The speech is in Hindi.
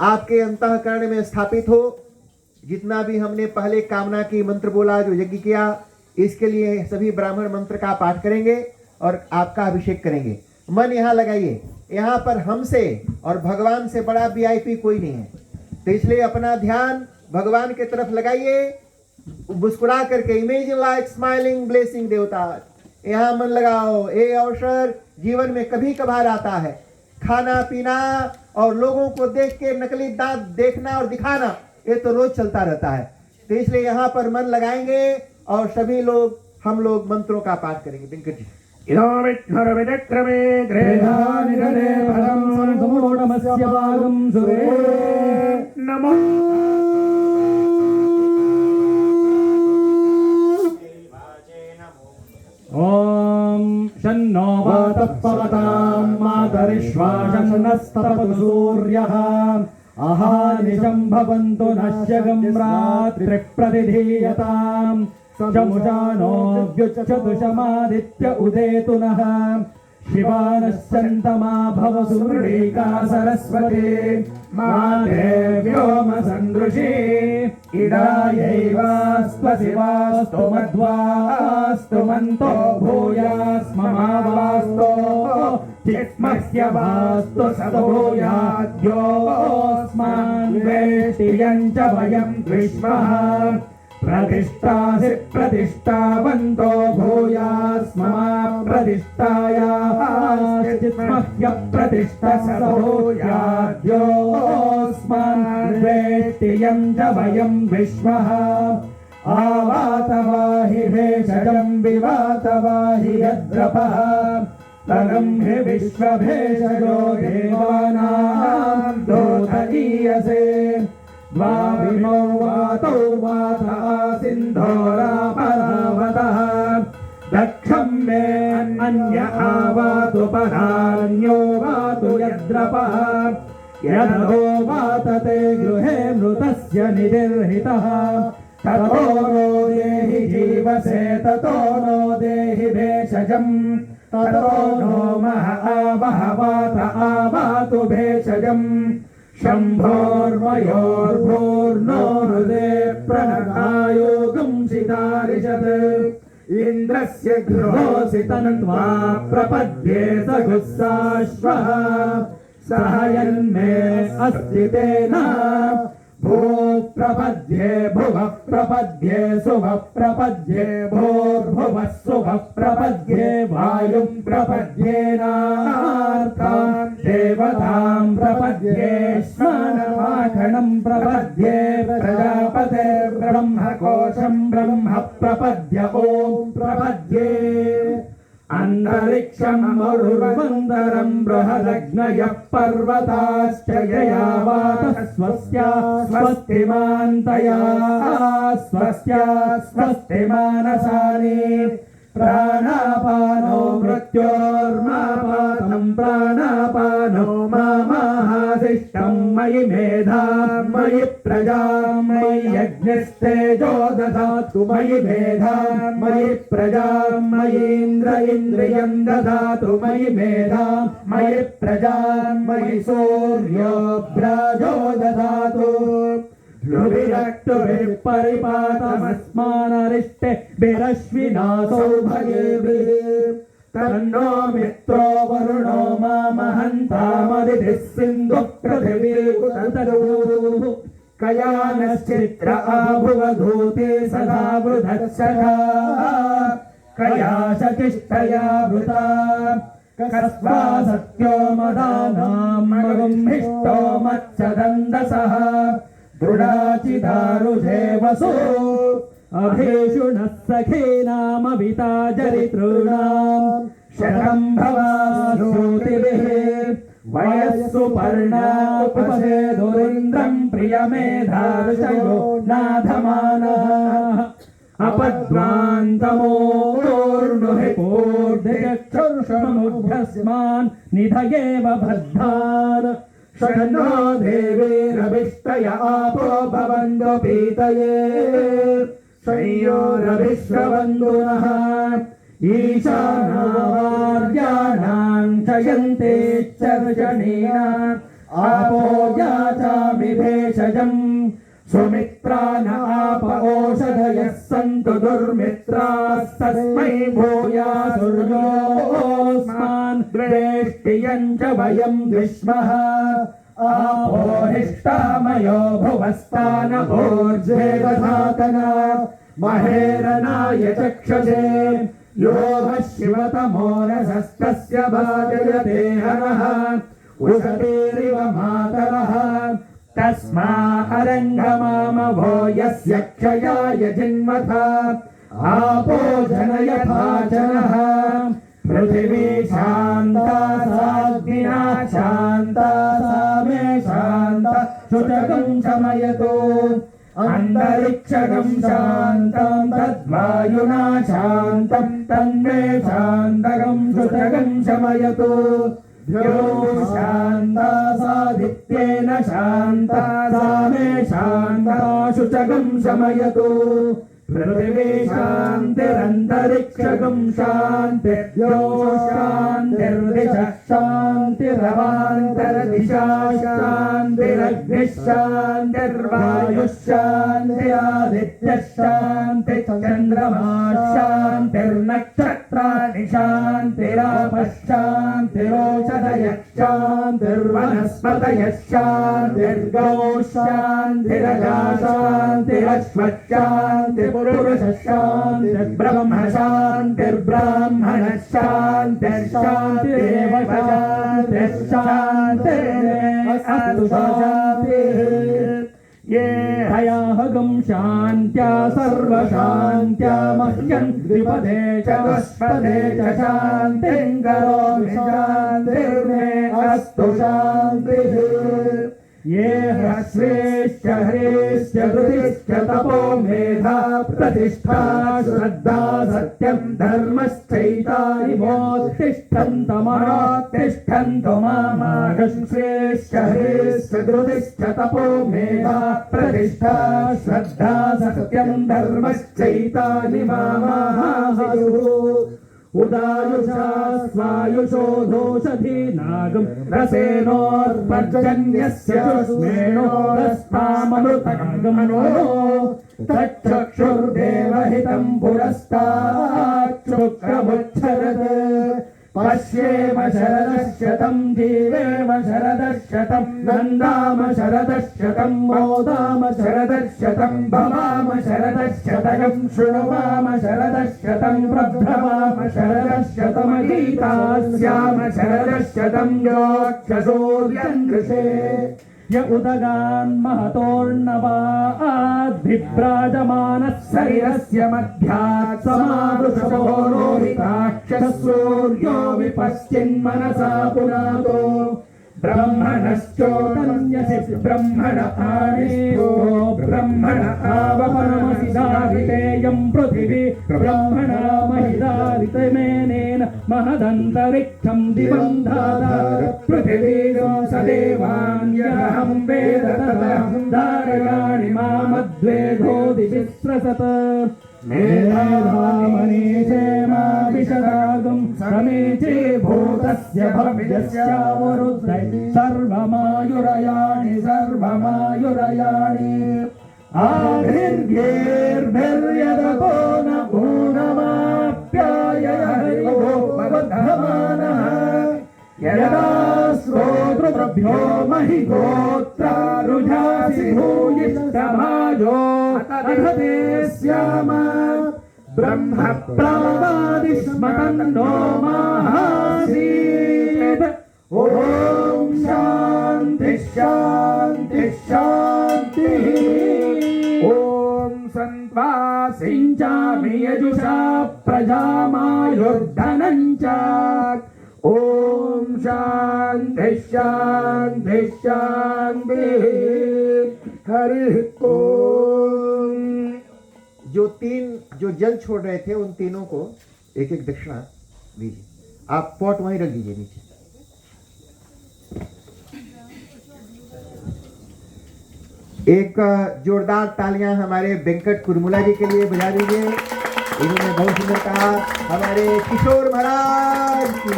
आपके अंतःकरण में स्थापित हो। जितना भी हमने पहले कामना की मंत्र बोला, जो यज्ञ किया, इसके लिए सभी ब्राह्मण मंत्र का पाठ करेंगे और आपका अभिषेक करेंगे। मन यहाँ लगाइए, यहाँ पर हमसे और भगवान से बड़ा वीआईपी कोई नहीं है, तो इसलिए अपना ध्यान भगवान की तरफ लगाइए। मुस्कुरा करके इमेजिन लाइक स्माइलिंग ब्लेसिंग देवता, यहाँ मन लगाओ। ये अवसर जीवन में कभी कभार आता है, खाना पीना और लोगों को देख के नकली दांत देखना और दिखाना, ये तो रोज चलता रहता है। तो इसलिए यहाँ पर मन लगाएंगे और सभी लोग हम लोग मंत्रों का पाठ करेंगे। वेंकट जी नमो ओम शन्नो वातः पवतां मातरिश्वाशन्नस्तपतु सूर्यः अहानिशं भवन्तु नश्यगं रात्रिप्रतिधीयतां शमुजानो व्युच्यतु शमादित्य उदेतु नः शिवानश्चन्तमा भव सुमृळीका सरस्वती माते व्योमसन्दृशी इडायैवास्तु शिवास्तु मध्वास्तु मन्तो भूयास्ममावास्तो चित्मह्यवास्तु सदोयाद्योऽस्मान् वेष्टियं च वयं विश्वः प्रतिष्ठासि प्रतिष्ठावन्तो भूयास्ममा प्रतिष्ठायाः चित्मह्य प्रतिष्ठसदोयाद्योऽस्मान् वेष्टियं च वयं विश्वः आवातवाहि भेषजं विवातवाहि यद्रपः तनं हि विश्वभेषजो देवानां दोतईयसे द्वाविमौ वातौ वातः सिन्धोरापरावतः दक्षं मे अन्य आवातु परान्यो वातु यद्रपः यदो वातते गृहे मृतस्य निदिर्हितः ततो नो देहि जीवसे ततो नो देहि भेषजं ततो नो मह आवह वात आवातु भेषजम् शम्भोर्मयोर्भूर्नो हृदे प्रणतायोगं सितारिषत् इन्द्रस्य गृहोऽसि तन्त्वा प्रपद्ये सघुस्साश्वः सह यन्मे अस्ति तेन भूः प्रपद्ये भुवः प्रपद्ये सुवः प्रपद्ये भूर्भुवः सुवः प्रपद्ये वायुं प्रपद्येनार्तां देवतां प्रपद्ये श्वानवाखणं प्रपद्ये प्रजापते ब्रह्मकोशं ब्रह्म प्रपद्य ॐ प्रपद्ये अन्तरिक्षं मरुर्वन्दरं बृहदग्नयः पर्वताश्च ययावातः स्वस्या स्वस्तिमान्तया स्वस्या स्वस्तिमानसानि प्राणापानो मृत्योर्मापातं प्राणापानो मामाहासिष्टं मयि मेधां मयि प्रजां मयि यज्ञस्तेजो दधातु मयि मेधां मयि प्रजां मयीन्द्र इन्द्रियं दधातु मयि मेधां मयि प्रजां मयि सूर्यो भ्राजो दधातु ध्रुविरक्तुभिः परिपातमस्मानरिष्टे बिरश्विना सौभगेभिः तन्नो मित्रो वरुणो मामहन्तामदितिः सिन्धुः पृथिवी उतरुः कयानश्चित्र आभुवधूते सदा वृधच्छखा कया शकिष्ठया वृता कस्वा सत्यो मदानां मगुम्हिष्टो मच्छदन्दसः दृढाचिदारुषे वसु अभीषुणः सखीनामविता जरितॄणां शतं भवाश्रुतिभिः वयस्सु पर्णा उपसेदुरिन्द्रं प्रियमेधार्षयो नाधमानः अपद्वान्तमोर्नुहि पूर्धिचक्षुर्षमुभ्यस्मान् निधयेव बद्धान् षण्णो देवीरभिष्टय आपो भवन्तु पीतये शय्योरभिश्रवन्तु नः ईशानावार्याणां चयन्ते चर्जनीना आपो भेषजम् सुमित्रा न आप ओषधयः सन्तु दुर्मित्रास्तस्मै भूयासुर्योऽस्मान् द्वेष्टियम् च वयम् द्विष्मः आपोहिष्टामयो भुवस्तानभोर्जेदधातना महेरनाय चक्षसे यो शिवतमो रसस्तस्य भाजयते हरः उषतीरिव मातरः तस्मा अरङ्गमामभो यस्य क्षयाय जिन्मथा आपो जनयथा जनः पृथिवी शान्ता साग्निना शान्ता सा मे शान्ता शुचकम् शमयतु अन्तरिक्षगम् शान्तम् तद्वायुना शान्तम् तन्मे शान्तकम् शुचकम् शमयतु द्यौः शान्ता सादित्येन शान्ता सा मे शान्ता शुचकम् शमयतु पृथिवी शान्तिरन्तरिक्षगम् शान्तिर्यो शान्तिर्दिशः शान्तिरवान्तरदिशा शान्तिरग्निः शान्तिर्वायुः शान्तिरादित्यः शान्तिश्चन्द्रमा शान्तिर्नक्षत्राणि शान्तिरापः शान्तिरोषधयः शान्तिर्वनस्पतयः शान्तिर्गौः शान्तिरगा शान्तिरश्वः शान्तिर्पुरुषः शान्तिर्ब्रह्म शान्तिर्ब्राह्मणः शान्तिर्शान्तिरेव शान्तिर्शान्तिरस्तु शान्तिः ये हयाहगम् शान्त्या सर्वशान्त्या मह्यम् द्विपदे चतुष्पदे च शान्तिम् करोमि शान्तिर्मे अस्तु शान्तिः ये ह्रस्वेश्च हरेश्च धृतिश्च तपो मेधा प्रतिष्ठा श्रद्धा सत्यम् धर्मश्चैतानिमोत्तिष्ठन्तमनोत्तिष्ठन्तु मामागश्वेश्च हरेश्च धृतिश्च तपो मेधा प्रतिष्ठा श्रद्धा सत्यम् धर्मश्चैतानि मामाहयुः उदायुषा स्वायुषो दोषधीनागम् रसेनोर्पर्जन्यस्य शुष्मेणो रस्ताममृतगमनो तच्चक्षुर्देवहितम् पुरस्ताच्छुक्रमुच्छरत् पश्येम शरदशतम् जीवेम शरदशतम् नन्दाम शरदशतम् मोदाम शरदशतम् भवाम शरदशतकम् शृणुवाम शरदशतम् प्रभ्रवाम शरदशतमगीतास्याम शरदशतम् योक्षसूर्यम् दृशे य उदगान् महतोर्णवाद्भिभ्राजमानः शरीरस्य मध्यात् समावृषभो रोहिताक्षः सूर्यो विपश्चिन्मनसा पुनातो ब्रह्मणश्चोतन्यसि ब्रह्मण आणीयो ब्रह्मण आवपरमसि दारितेयम् पृथिवी ब्रह्मणा महिदारितमेनेन महदन्तरिक्षम् दिवम् धाता पृथिवीगम् सदेवान् यदहम् वेद तदहम् धारयाणि मामद्वेधो दिविस्रसत् मेधामनीषेमाभिषदागम् समीचे भूतस्य भव्यस्यावरुद्धै सर्वमायुरयाणि सर्वमायुरयाणि आभिर्गेर्भिर्यदतो न ऊनमाप्याय हरिभो वर्धमानः यदा श्रोतृभ्यो महि गोत्रारुझासि भूयिष्ठभाजो अतर्हते स्याम ब्रह्म प्रावादिष्मतन्नो माहासीत् ॐ शान्ति शान्ति शान्तिः ॐ सन्त्वा सिञ्चामि यजुषा प्रजामायुर्धनम् च ॐ शान्ति शान्ति शान्तिः हरिः ॐ। जो जल छोड़ रहे थे उन तीनों को एक एक दक्षिणा दीजिए। आप पॉट वहीं रख दीजिए नीचे। एक जोरदार तालियां हमारे वेंकट कुरमुला जी के लिए बजा दीजिए। इन्होंने बहुत सुंदर कहा। हमारे किशोर महाराज की